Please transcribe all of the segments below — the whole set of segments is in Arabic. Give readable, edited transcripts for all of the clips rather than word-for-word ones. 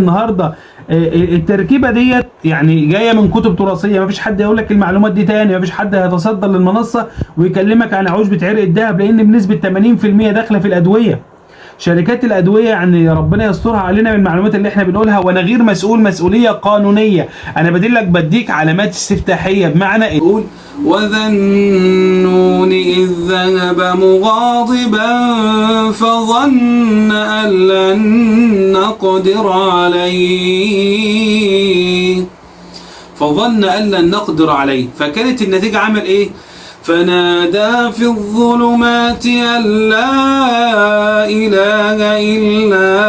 النهارده التركيبه ديت يعني جايه من كتب تراثيه، مفيش حد يقول لك المعلومات دي تاني، مفيش حد هيتصدر للمنصه ويكلمك عن عشبه عرق الدهب، لان بنسبه 80% داخله في الادويه. شركات الادويه يعني ربنا يسترها علينا من المعلومات اللي احنا بنقولها، وانا غير مسؤول مسؤوليه قانونيه، انا بديك علامات استفتاحيه، بمعنى يقول وذا النون إذ ذهب مغاضبا فظن أن لن نقدر عليه فكانت النتيجة عمل ايه؟ فنادى في الظلمات أن لا إله إلا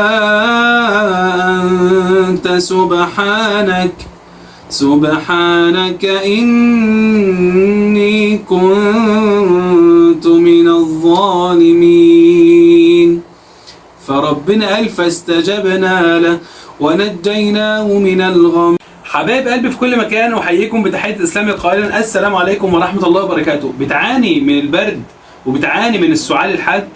أنت سبحانك إني كنت من الظالمين. فربنا قال فاستجبنا له ونجيناه من الغم. حبايب قلبي في كل مكان، احييكم بتحيه الاسلام قائلا السلام عليكم ورحمه الله وبركاته. بتعاني من البرد وبتعاني من السعال الحاد،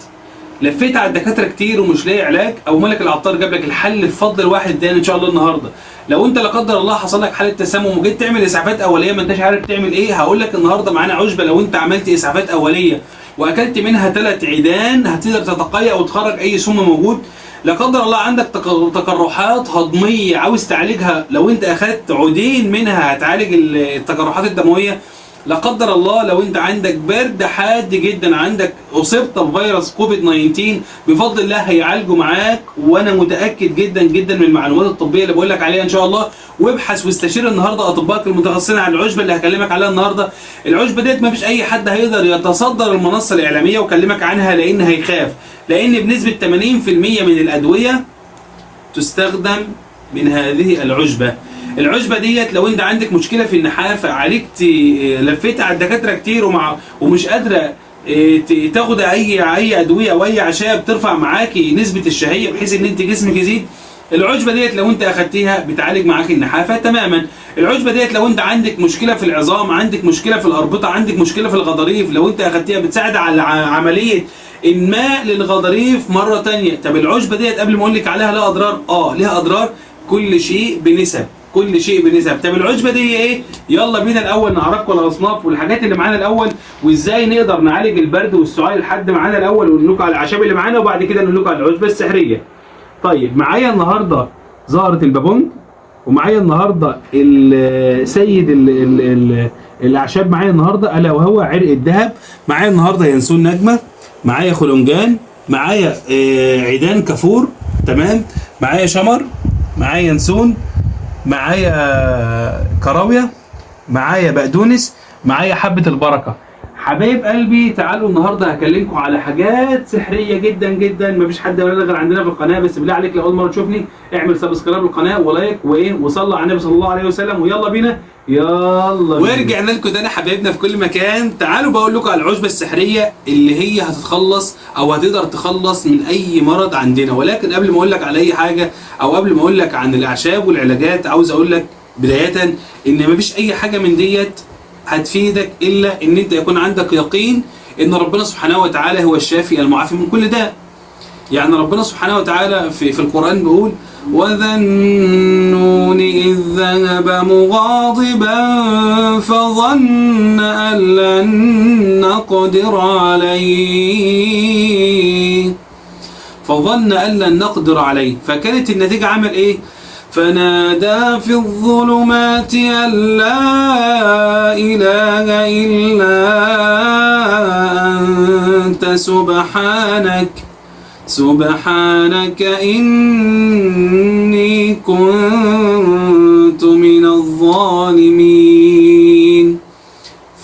لفيت على الدكاتره كتير ومش لاقي علاج، او ملك العطار جاب لك الحل بفضل واحد تاني ان شاء الله النهارده. لو انت لا قدر الله حصل لك حاله تسمم وجيت تعمل اسعافات اوليه ما انتش عارف تعمل ايه، هقول لك النهارده معانا عشبه لو انت عملت اسعافات اوليه واكلت منها 3 عيدان هتقدر تتقيأ وتخرج اي سم موجود. لا قدر الله عندك تقرحات هضميه عاوز تعالجها، لو انت اخذت عودين منها هتعالج التقرحات الدمويه. لا قدر الله لو انت عندك برد حاد جدا، عندك اصبت بفيروس كوفيد 19 بفضل الله هيعالجه معاك، وانا متاكد جدا جدا من المعلومات الطبيه اللي بقول لك عليها ان شاء الله. وابحث واستشير النهارده اطبائك المتخصصين عن العشبه اللي هكلمك عليها النهارده. العشبه ديت ما فيش اي حد هيقدر يتصدر المنصه الاعلاميه وكلمك عنها، لان هيخاف، لان بنسبه 80% من الادويه تستخدم من هذه العشبه. العشبه ديت لو انت عندك مشكله في النحافه، عالجت لفيت على الدكاتره كتير ومش قادره تاخد اي ادويه او اي اعشاب ترفع معاكي نسبه الشهيه بحيث ان انت جسمك يزيد، العشبه ديت لو انت اخدتيها بتعالج معاك النحافه تماما. العشبه ديت لو انت عندك مشكله في العظام، عندك مشكله في الاربطه، عندك مشكله في الغضاريف، لو انت اخدتيها بتساعد على عمليه انماء للغضاريف مره ثانيه. طب العشبه ديت قبل ما اقول لك عليها لها اضرار؟ ليها اضرار، كل شيء بنسب. طب العشبه دي ايه؟ يلا بينا الاول نعرفكم الاصناف والحاجات اللي معانا الاول، وازاي نقدر نعالج البرد والسعال لحد معانا الاول، ونقول لكم على الاعشاب اللي معانا، وبعد كده نقول لكم على العشبه السحريه. طيب معايا النهارده زهره البابونج، ومعايا النهارده سيد الاعشاب معايا النهارده الا وهو عرق الذهب، معايا النهارده ينسون نجمه، معايا خلنجان، معايا عيدان كافور، تمام، معايا شمر، معايا ينسون، معايا كراويه، معايا بقدونس، معايا حبه البركه. حبايب قلبي تعالوا النهارده هكلمكم على حاجات سحريه جدا جدا مفيش حد ولا غير عندنا في القناه. بس بالله عليك لو اول مره تشوفني اعمل سبسكرايب للقناه ولايك وصلى على النبي صلى الله عليه وسلم، ويلا بينا ورجعنا لكم تاني حبايبنا في كل مكان. تعالوا بقول لكم على العشبه السحريه اللي هي هتتخلص او هتقدر تخلص من اي مرض عندنا. ولكن قبل ما اقول لك على اي حاجه او قبل ما اقول لك عن الاعشاب والعلاجات، عاوز اقول لك بدايه ان مفيش اي حاجه من ديت هتفيدك الا ان انت يكون عندك يقين ان ربنا سبحانه وتعالى هو الشافي المعافي من كل داء. يعني ربنا سبحانه وتعالى في القرآن بيقول وذا النون إذ ذهب مغاضبا فظن أن لن نقدر عليه فكانت النتيجة عمل ايه؟ فنادى في الظلمات أن لا إله إلا أنت سبحانك إني كنت من الظالمين.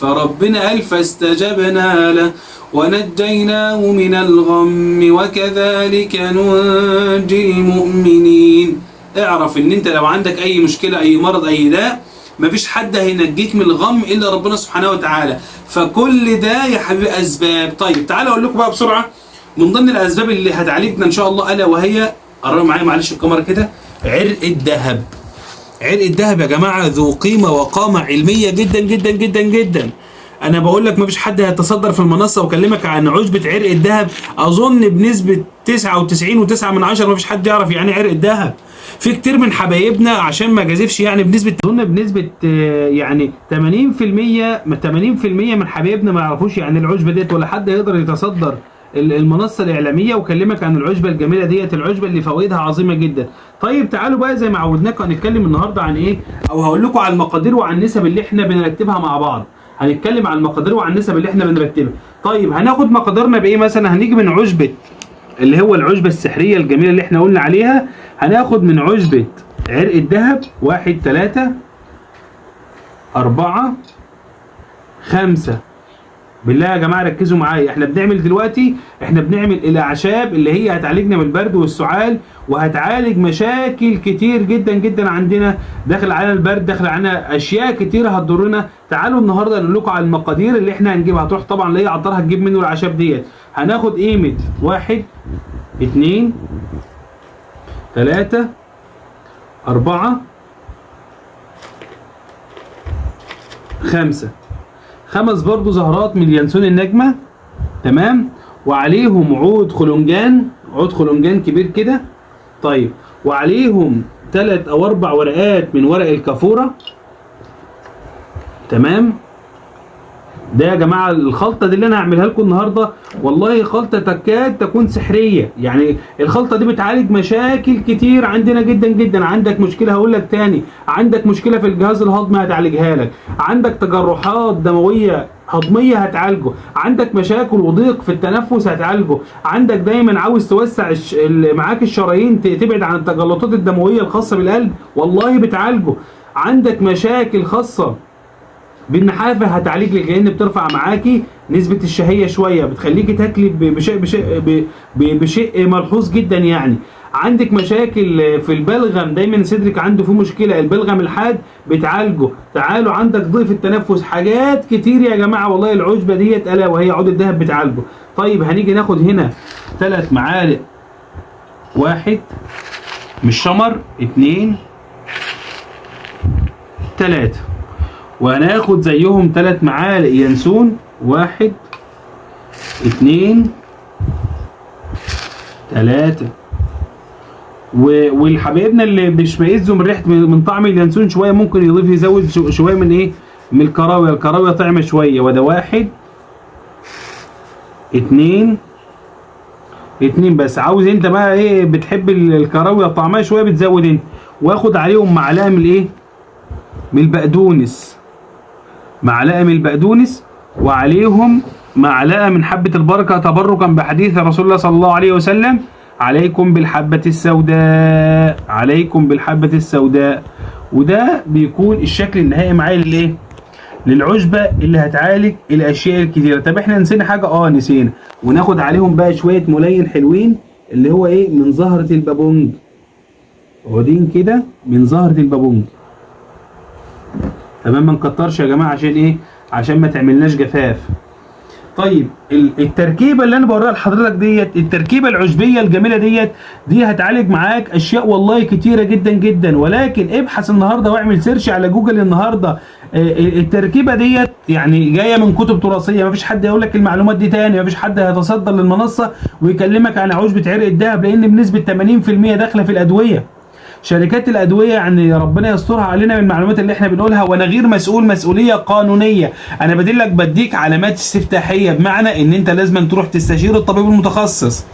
فربنا قال فاستجبنا له ونجيناه من الغم وكذلك ننجي المؤمنين. اعرف ان انت لو عندك اي مشكلة، اي مرض، اي داء، مفيش حد هينجيك من الغم الا ربنا سبحانه وتعالى. فكل ده يا حبيبي اسباب. طيب تعالى اقول لكم بقى بسرعة من ضمن الاسباب اللي هتعالجنا ان شاء الله، الا وهي قرروا معايا معلش الكاميرا كده، عرق الذهب. عرق الذهب يا جماعة ذو قيمة وقامة علمية جدا جدا جدا جدا. انا بقول لك مفيش حد هيتصدر في المنصه وكلمك عن عشبه عرق الذهب، اظن بنسبه 99.9 مفيش حد يعرف يعني عرق الذهب. في كتير من حبايبنا عشان ما جازفش يعني بنسبه اظن بنسبه يعني 80% من حبايبنا ما يعرفوش يعني العشبه ديت، ولا حد يقدر يتصدر المنصه الاعلاميه وكلمك عن العشبه الجميله ديت، العشبه اللي فوائدها عظيمه جدا. طيب تعالوا بقى زي ما عودناكم هنتكلم النهارده عن ايه، او هقول لكم على المقادير وعن النسب اللي احنا بنرتبها مع بعض. هنتكلم عن المقادير وعن النسب اللي احنا بنرتبها. طيب هناخد مقاديرنا بايه؟ مثلا هنيجي من عشبه اللي هو العشبه السحريه الجميله اللي احنا قلنا عليها. هناخد من عشبه عرق الذهب 1 3 4 5. بالله يا جماعه ركزوا معايا، احنا بنعمل دلوقتي الاعشاب اللي هي هتعالجنا من البرد والسعال، وهتعالج مشاكل كتير جدا جدا عندنا داخل على البرد، داخل على اشياء كتيره هتضرنا. تعالوا النهارده نقول لكم على المقادير اللي احنا هنجيبها. هتروح طبعا لاي عطار هتجيب منه الاعشاب ديت. هناخد قيمه 1 2 3 4 5 برضو زهرات من اليانسون النجمة، تمام، وعليهم عود خلنجان كبير كده. طيب وعليهم 3 أو 4 ورقات من ورق الكافورة، تمام. ده يا جماعة الخلطة دي اللي انا هعملها لكم النهاردة والله خلطة تكاد تكون سحرية. يعني الخلطة دي بتعالج مشاكل كتير عندنا جدا جدا. عندك مشكلة هقول لك تاني، عندك مشكلة في الجهاز الهضمي هتعالجها لك، عندك تجرحات دموية هضمية هتعالجه، عندك مشاكل وضيق في التنفس هتعالجه، عندك دايما عاوز توسع معاك الشرايين تبعد عن التجلطات الدموية الخاصة بالقلب والله بتعالجه، عندك مشاكل خاصة بالنحافه هتعالج لك لان بترفع معاكي نسبه الشهيه شويه، بتخليكي تاكلي بشيء ملحوظ جدا. يعني عندك مشاكل في البلغم، دايما صدرك عنده فيه مشكله، البلغم الحاد بتعالجه. تعالوا عندك ضيق في التنفس، حاجات كتير يا جماعه والله العشبه ديت الا وهي عود الذهب بتعالجه. طيب هنيجي ناخد هنا 3 معالق، 1 مش شمر، 2 3، وهناخد زيهم 3 معالق ينسون، 1 2 3. والحبايبنا اللي بيشمئزوا من ريحه من طعم اليانسون شويه ممكن يزود شويه من ايه، من الكراويه طعمه شويه. وده 1 2 بس. عاوز انت بقى ايه، بتحب الكراويه طعمها شويه بتزود انت. واخد عليهم معلقه من الايه، من البقدونس، معلقه من البقدونس، وعليهم معلقه من حبه البركه تبركا بحديث رسول الله صلى الله عليه وسلم: عليكم بالحبه السوداء، عليكم بالحبه السوداء. وده بيكون الشكل النهائي معايا للايه، للعشبه اللي هتعالج الاشياء الكتيره. طب احنا نسينا حاجه، نسينا. وناخد عليهم بقى شويه ملين حلوين اللي هو ايه، من زهره البابونج، واخدين كده من زهره البابونج، تمام. ما نكترش يا جماعه عشان ايه، عشان ما تعملناش جفاف. طيب التركيبه اللي انا بوريها لحضرتك ديت، التركيبه العشبيه الجميله دي هتعالج معاك اشياء والله كتيره جدا جدا. ولكن ابحث النهارده واعمل سيرش على جوجل النهارده. التركيبه ديت يعني جايه من كتب تراثيه، مفيش حد يقول لك المعلومات دي تاني، مفيش حد هيتصدر للمنصه ويكلمك عن عشبه عرق الذهب، لان بنسبه 80% داخله في الادويه. شركات الادويه يعني ربنا يسترها علينا من المعلومات اللي احنا بنقولها، وانا غير مسؤول مسؤوليه قانونيه. انا بديك علامات استفتاحيه، بمعنى ان انت لازم تروح تستشير الطبيب المتخصص.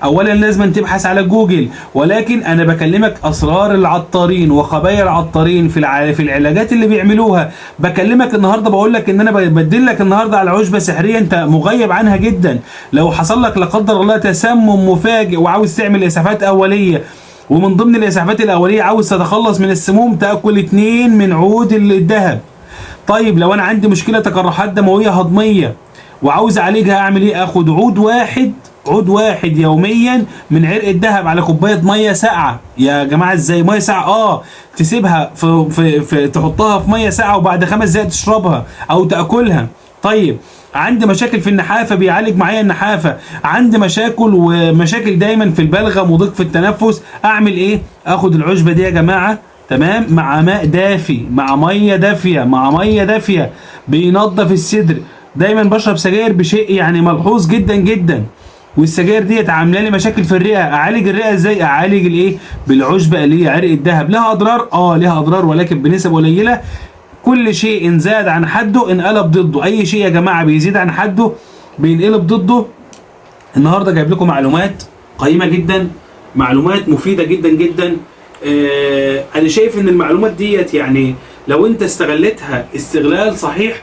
اولا لازم تبحث على جوجل، ولكن انا بكلمك اسرار العطارين وخبايا العطارين في العلاجات اللي بيعملوها. بكلمك النهارده بقول لك ان انا بدلك النهارده على عشبه سحريه انت مغيب عنها جدا. لو حصل لك لا قدر الله تسمم مفاجئ وعاوز تعمل اسعافات اوليه، ومن ضمن الاسعافات الاوليه عاوز تتخلص من السموم، تاكل 2 من عود الذهب. طيب لو انا عندي مشكله تقرحات دمويه هضميه وعاوز اعالجها اعمل ايه؟ اخد عود واحد يوميا من عرق الذهب على كوبايه ميه ساقعه. يا جماعه ازاي ميه ساقعه؟ تسيبها في تحطها في ميه ساقعه وبعد 5 دقائق تشربها او تاكلها. طيب عندي مشاكل في النحافه بيعالج معايا النحافه، عندي مشاكل دايما في البلغم وضيق في التنفس، اعمل ايه؟ اخد العشبه دي يا جماعه، تمام، مع ماء دافي، مع ميه دافيه بينظف الصدر. دايما بشرب سجاير بشيء يعني ملحوظ جدا جدا، والسجاير ديت عامله لي مشاكل في الرئه، اعالج الرئه ازاي؟ اعالج الايه؟ بالعشبه اللي هي عرق الدهب. لها اضرار، لها اضرار ولكن بنسب قليله. كل شيء ان زاد عن حده انقلب ضده، اي شيء يا جماعه بيزيد عن حده بينقلب ضده. النهارده جايب لكم معلومات قيمه جدا، معلومات مفيده جدا جدا. انا شايف ان المعلومات ديت يعني لو انت استغلتها استغلال صحيح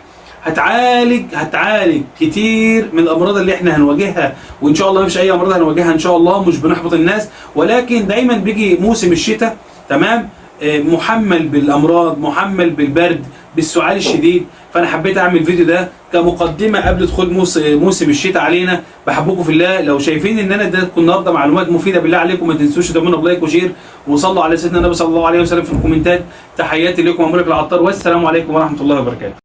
هتعالج كتير من الامراض اللي احنا هنواجهها، وان شاء الله مفيش اي امراض هنواجهها ان شاء الله، مش بنحبط الناس، ولكن دايما بيجي موسم الشتاء تمام محمل بالامراض، محمل بالبرد، بالسعال الشديد. فانا حبيت اعمل فيديو ده كمقدمه قبل دخول موسم الشتاء علينا. بحبكم في الله، لو شايفين ان انا اديتكم النهارده معلومات مفيده بالله عليكم ما تنسوش تدعمونا بلايك وشير، وصلوا على سيدنا النبي صلى الله عليه وسلم في الكومنتات. تحياتي لكم، عمرك العطار، والسلام عليكم ورحمه الله وبركاته.